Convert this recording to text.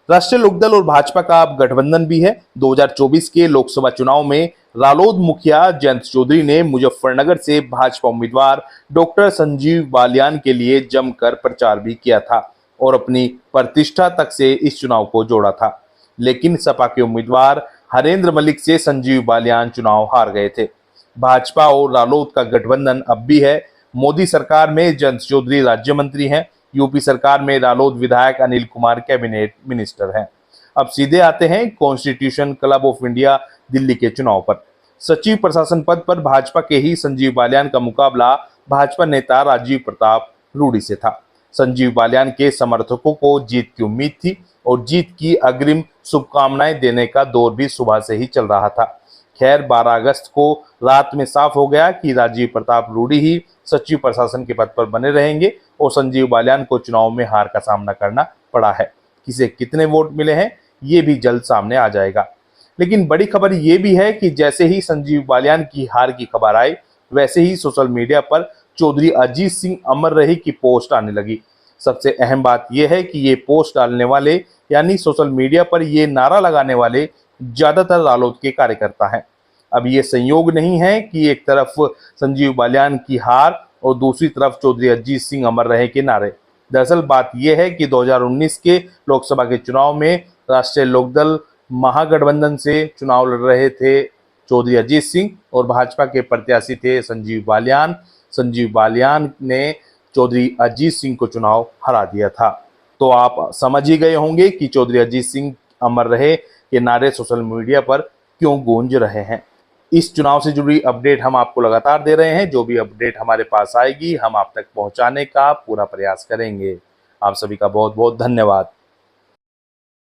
राष्ट्रीय लोकदल और भाजपा का अब गठबंधन भी है। 2024 के लोकसभा चुनाव में रालोद मुखिया जयंत चौधरी ने मुजफ्फरनगर से भाजपा उम्मीदवार डॉक्टर संजीव बालियान के लिए जमकर प्रचार भी किया था और अपनी प्रतिष्ठा तक से इस चुनाव को जोड़ा था। लेकिन सपा के उम्मीदवार हरेंद्र मलिक से संजीव बालियान चुनाव हार गए थे। भाजपा और रालोद का गठबंधन अब भी है। मोदी सरकार में जयंत चौधरी राज्य मंत्री हैं। यूपी सरकार में रालोद विधायक अनिल कुमार कैबिनेट मिनिस्टर हैं। अब सीधे आते हैं constitution club of India Delhi के चुनाव पर। सचिव प्रशासन पद पर भाजपा के ही संजीव बालियान का मुकाबला भाजपा नेता राजीव प्रताप रूडी से था। संजीव बालियान के समर्थकों को जीत की उम्मीद थी और जीत की अग्रिम शुभकामनाएं देने का दौर भी सुबह से ही चल रहा था। खैर 12 अगस्त को रात में साफ हो गया कि राजीव प्रताप रूडी ही सचिव प्रशासन के पद पर बने रहेंगे और संजीव बालियान को चुनाव में हार का सामना करना पड़ा है। किसे कितने वोट मिले हैं ये भी जल्द सामने आ जाएगा। लेकिन बड़ी खबर ये भी है कि जैसे ही संजीव बालियान की हार की खबर आई, वैसे ही सोशल मीडिया पर चौधरी अजीत सिंह अमर रहे की पोस्ट आने लगी। सबसे अहम बात यह है कि ये पोस्ट डालने वाले यानी सोशल मीडिया पर ये नारा लगाने वाले ज्यादातर रालोद के कार्यकर्ता हैं। अब ये संयोग नहीं है कि एक तरफ संजीव बालियान की हार और दूसरी तरफ चौधरी अजीत सिंह अमर रहे के नारे। दरअसल बात यह है कि 2019 के लोकसभा के चुनाव में राष्ट्रीय लोकदल महागठबंधन से चुनाव लड़ रहे थे चौधरी अजीत सिंह और भाजपा के प्रत्याशी थे संजीव बालियान। संजीव बालियान ने चौधरी अजीत सिंह को चुनाव हरा दिया था। तो आप समझ ही गए होंगे कि चौधरी अजीत सिंह अमर रहे के नारे सोशल मीडिया पर क्यों गूंज रहे हैं। इस चुनाव से जुड़ी अपडेट हम आपको लगातार दे रहे हैं। जो भी अपडेट हमारे पास आएगी हम आप तक पहुंचाने का पूरा प्रयास करेंगे। आप सभी का बहुत बहुत धन्यवाद।